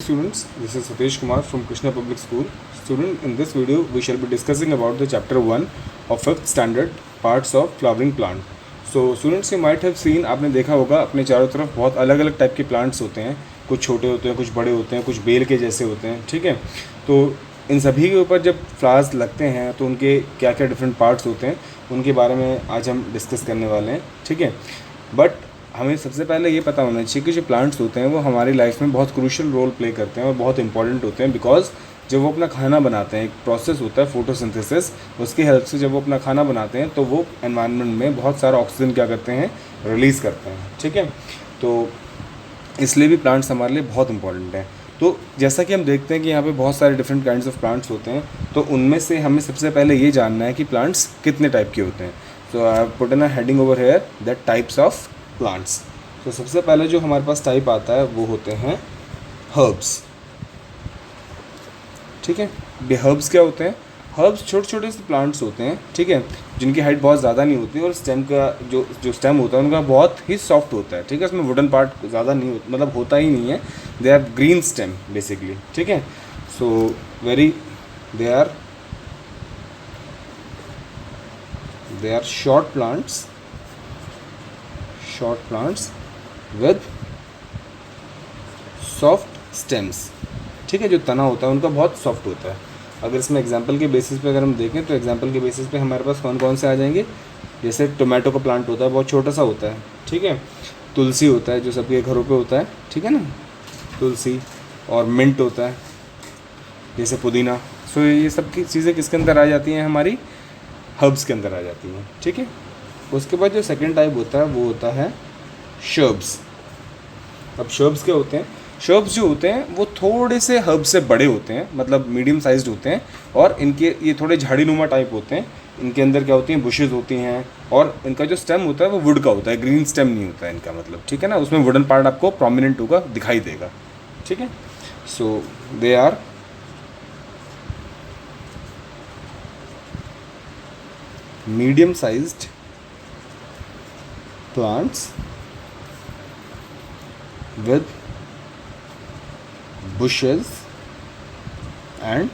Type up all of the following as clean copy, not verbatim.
students, this is Satish Kumar from Krishna Public School. Student, in this video we shall be discussing about the chapter 1 of 5th standard parts of flowering plant. So students, you might have seen, आपने देखा होगा अपने चारों तरफ बहुत अलग अलग type के प्लांट्स होते हैं, कुछ छोटे होते हैं, कुछ बड़े होते हैं, कुछ बेल के जैसे होते हैं, ठीक है। तो इन सभी के ऊपर जब फ्लावर्स लगते हैं तो उनके क्या क्या डिफरेंट पार्ट्स होते हैं उनके बारे में आज हम डिस्कस करने वाले हैं, ठीक है। बट हमें सबसे पहले ये पता होना चाहिए कि जो प्लांट्स होते हैं वो हमारी लाइफ में बहुत क्रूशियल रोल प्ले करते हैं और बहुत इंपॉर्टेंट होते हैं, बिकॉज जब वो अपना खाना बनाते हैं, एक प्रोसेस होता है फोटोसिंथेसिस, उसकी हेल्प से जब वो अपना खाना बनाते हैं तो वो एनवायरनमेंट में बहुत सारा ऑक्सीजन क्या करते हैं, रिलीज़ करते हैं, ठीक है। तो इसलिए भी प्लांट्स हमारे लिए बहुत इंपॉर्टेंट हैं। तो जैसा कि हम देखते हैं कि यहाँ पे बहुत सारे डिफरेंट काइंड्स ऑफ प्लांट्स होते हैं, तो उनमें से हमें सबसे पहले ये जानना है कि प्लांट्स कितने टाइप के होते हैं। So I have put in a heading over here that types of plants. तो सबसे पहले जो हमारे पास टाइप आता है वो होते हैं हर्ब्स, ठीक है। हर्ब्स क्या होते हैं? हर्ब्स छोटे छोटे से प्लांट्स होते हैं, ठीक है, जिनकी हाइट बहुत ज़्यादा नहीं होती और स्टेम का जो स्टेम होता है उनका बहुत ही सॉफ्ट होता है, ठीक है। उसमें वुडन पार्ट ज़्यादा नहीं होता, मतलब होता ही नहीं है। They have green stem basically, ठीक है। So they are short plants with soft stems, ठीक है। जो तना होता है उनका बहुत सॉफ्ट होता है। अगर इसमें एग्जांपल के बेसिस पे अगर हम देखें तो एग्जांपल के बेसिस पे हमारे पास कौन कौन से आ जाएंगे, जैसे टोमेटो का प्लांट होता है, बहुत छोटा सा होता है, ठीक है। तुलसी होता है जो सबके घरों पे होता है, ठीक है ना, तुलसी। और मिंट होता है जैसे पुदीना। सो ये सब की चीज़ें किसके अंदर आ जाती हैं, हमारी हर्ब्स के अंदर आ जाती हैं, ठीक है। उसके बाद जो सेकेंड टाइप होता है वो होता है शर्ब्स। अब शर्ब्स क्या होते हैं? शर्ब्स जो होते हैं वो थोड़े से हर्ब्स से बड़े होते हैं, मतलब मीडियम साइज्ड होते हैं, और इनके ये थोड़े झाड़ीनुमा टाइप होते हैं। इनके अंदर क्या होती हैं, बुशेज़ होती हैं, और इनका जो स्टेम होता है वो वुड का होता है, ग्रीन स्टेम नहीं होता है इनका, मतलब, ठीक है ना। उसमें वुडन पार्ट आपको प्रोमिनेंट होगा, दिखाई देगा, ठीक है। So they are medium sized plants with bushes and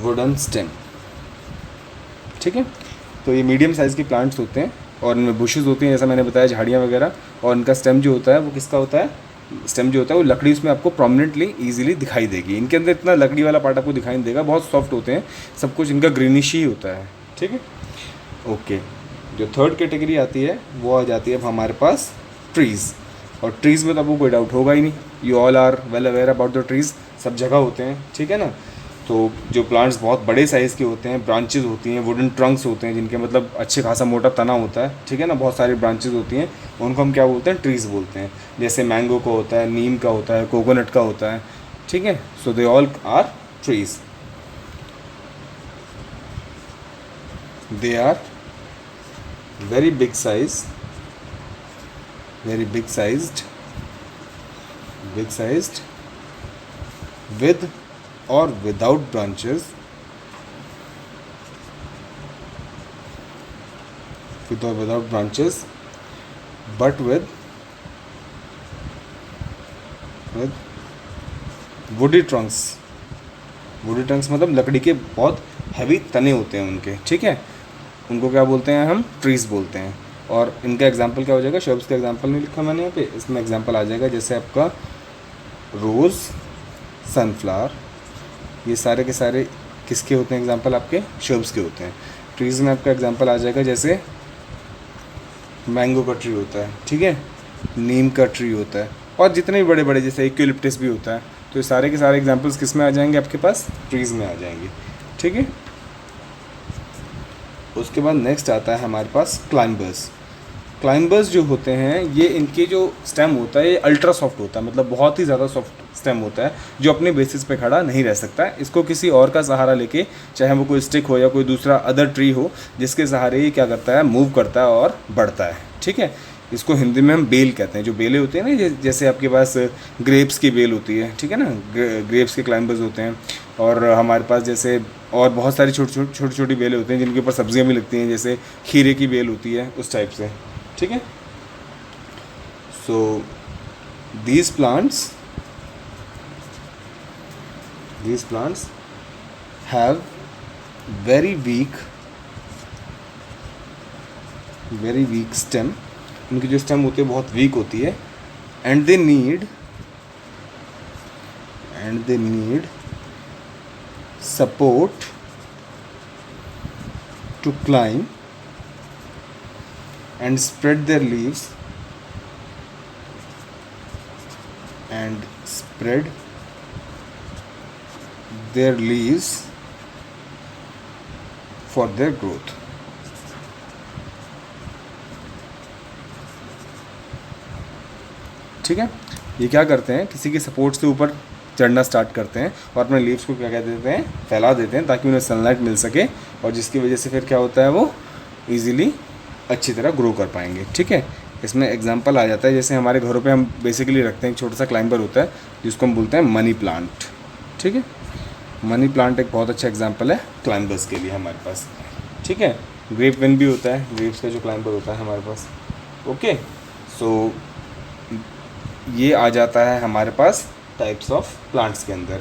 wooden stem, ठीक है। तो ये मीडियम साइज़ के प्लांट्स होते हैं और इनमें बुशेज़ होती हैं, जैसा मैंने बताया, झाड़ियाँ वगैरह। और इनका स्टेम जो होता है वो किसका होता है? स्टेम जो होता है वो लकड़ी उसमें आपको प्रोमिनेंटली ईजिली दिखाई देगी। इनके अंदर इतना लकड़ी वाला पार्ट आपको दिखाई नहीं देगा, बहुत सॉफ्ट होते हैं, सब कुछ इनका ग्रीनिश ही होता है, ठीक है। ओके, जो थर्ड कैटेगरी आती है वो आ जाती है अब हमारे पास ट्रीज़। और ट्रीज़ में तो आपको कोई डाउट होगा ही नहीं, you all are well aware about the trees, सब जगह होते हैं, ठीक है ना। तो जो प्लांट्स बहुत बड़े साइज़ के होते हैं, ब्रांचेस होती हैं, वुडन ट्रंक्स होते हैं, जिनके मतलब अच्छे खासा मोटा तना होता है, ठीक है ना, बहुत सारी ब्रांचेस होती हैं, उनको हम क्या बोलते हैं? ट्रीज़ बोलते हैं। जैसे मैंगो का होता है, नीम का होता है, कोकोनट का होता है, ठीक है। So they all are trees. They are very big sized with or without branches, but with woody trunks मतलब लकड़ी के बहुत हैवी तने होते हैं उनके, ठीक है। उनको क्या बोलते हैं? हम ट्रीज़ बोलते हैं। और इनका एग्जांपल क्या हो जाएगा? शर्ब्स का एग्जांपल नहीं लिखा मैंने यहाँ पे, इसमें एग्जांपल आ जाएगा जैसे आपका रोज़, सनफ्लावर, ये सारे के सारे किसके होते हैं एग्जांपल? आपके शर्ब्स के होते हैं। ट्रीज़ में आपका एग्जांपल आ जाएगा जैसे मैंगो का ट्री होता है, ठीक है, नीम का ट्री होता है, और जितने भी बड़े बड़े जैसे यूकेलिप्टस भी होता है। तो ये सारे के सारे एग्जाम्पल्स किस में आ जाएंगे? आपके पास ट्रीज़ में आ जाएंगे, ठीक है। उसके बाद नेक्स्ट आता है हमारे पास क्लाइंबर्स जो होते हैं, ये इनके जो स्टेम होता है ये अल्ट्रा सॉफ्ट होता है, मतलब बहुत ही ज़्यादा सॉफ्ट स्टेम होता है, जो अपने बेसिस पे खड़ा नहीं रह सकता है। इसको किसी और का सहारा लेके, चाहे वो कोई स्टिक हो या कोई दूसरा अदर ट्री हो, जिसके सहारे ये क्या करता है? मूव करता है और बढ़ता है, ठीक है। इसको हिंदी में हम बेल कहते हैं। जो बेलें होती हैं ना, जैसे आपके पास ग्रेप्स की बेल होती है, ठीक है ना, ग्रेप्स के क्लाइंबर्स होते हैं। और हमारे पास जैसे और बहुत सारी छोटी छोटी बेलें होती हैं जिनके ऊपर सब्जियां भी लगती हैं, जैसे खीरे की बेल होती है, उस टाइप से, ठीक है। सो these plants have very weak stem. उनकी जो स्टेम होती है बहुत वीक होती है. and they need support to climb and spread their leaves for their growth. ठीक है, ये क्या करते हैं, किसी के सपोर्ट से ऊपर चढ़ना स्टार्ट करते हैं और अपने लीव्स को क्या कह देते हैं, फैला देते हैं ताकि उन्हें सनलाइट मिल सके और जिसकी वजह से फिर क्या होता है, वो ईज़िली अच्छी तरह ग्रो कर पाएंगे. ठीक है, इसमें एग्जांपल आ जाता है, जैसे हमारे घरों पे हम बेसिकली रखते हैं एक छोटा सा क्लाइंबर होता है जिसको हम बोलते हैं मनी प्लांट. ठीक है, मनी प्लांट एक बहुत अच्छा एग्जांपल है क्लाइंबर्स के लिए हमारे पास. ठीक है, ग्रेप विन भी होता है, ग्रेप्स का जो क्लाइंबर होता है हमारे पास. ओके, सो ये आ जाता है हमारे पास टाइप्स ऑफ प्लांट्स के अंदर.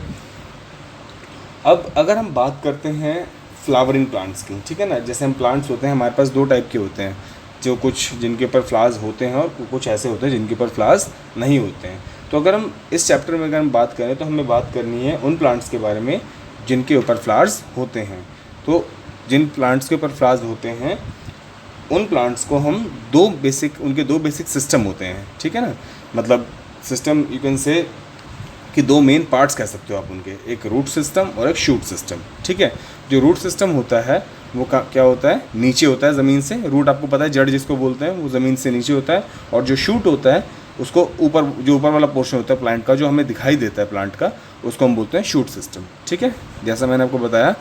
अब अगर हम बात करते हैं फ्लावरिंग प्लांट्स की, ठीक है ना, जैसे हम प्लांट्स होते हैं हमारे पास दो टाइप के होते हैं, जो कुछ जिनके ऊपर फ्लावर्स होते हैं और कुछ ऐसे होते हैं जिनके ऊपर फ्लावर्स नहीं होते हैं. तो अगर हम इस चैप्टर में अगर हम बात करें तो हमें बात करनी है उन प्लांट्स के बारे में जिनके ऊपर फ्लावर्स होते हैं. तो जिन प्लांट्स के ऊपर फ्लावर्स होते हैं उन प्लांट्स को हम उनके दो बेसिक सिस्टम होते हैं. ठीक है ना, मतलब सिस्टम यू कैन से कि दो मेन पार्ट्स कह सकते हो आप उनके, एक रूट सिस्टम और एक शूट सिस्टम. ठीक है, जो रूट सिस्टम होता है वो क्या होता है, नीचे होता है ज़मीन से. रूट आपको पता है, जड़ जिसको बोलते हैं, वो ज़मीन से नीचे होता है. और जो शूट होता है उसको ऊपर वाला पोर्शन होता है प्लांट का, जो हमें दिखाई देता है प्लांट का, उसको हम बोलते हैं शूट सिस्टम. ठीक है, जैसा मैंने आपको बताया,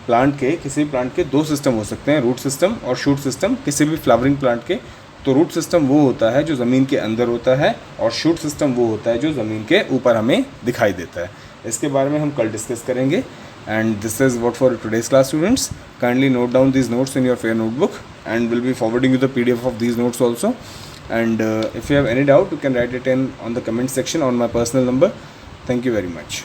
किसी भी प्लांट के दो सिस्टम हो सकते हैं, रूट सिस्टम और शूट सिस्टम. किसी भी फ्लावरिंग प्लांट के तो रूट सिस्टम वो होता है जो ज़मीन के अंदर होता है और शूट सिस्टम वो होता है जो ज़मीन के ऊपर हमें दिखाई देता है. इसके बारे में हम कल डिस्कस करेंगे. And this is what for today's class students. Kindly note down these notes in your fair notebook and will be forwarding you the PDF of these notes also. And if you have any doubt, you can write it in on the comment section on my personal number. Thank you very much.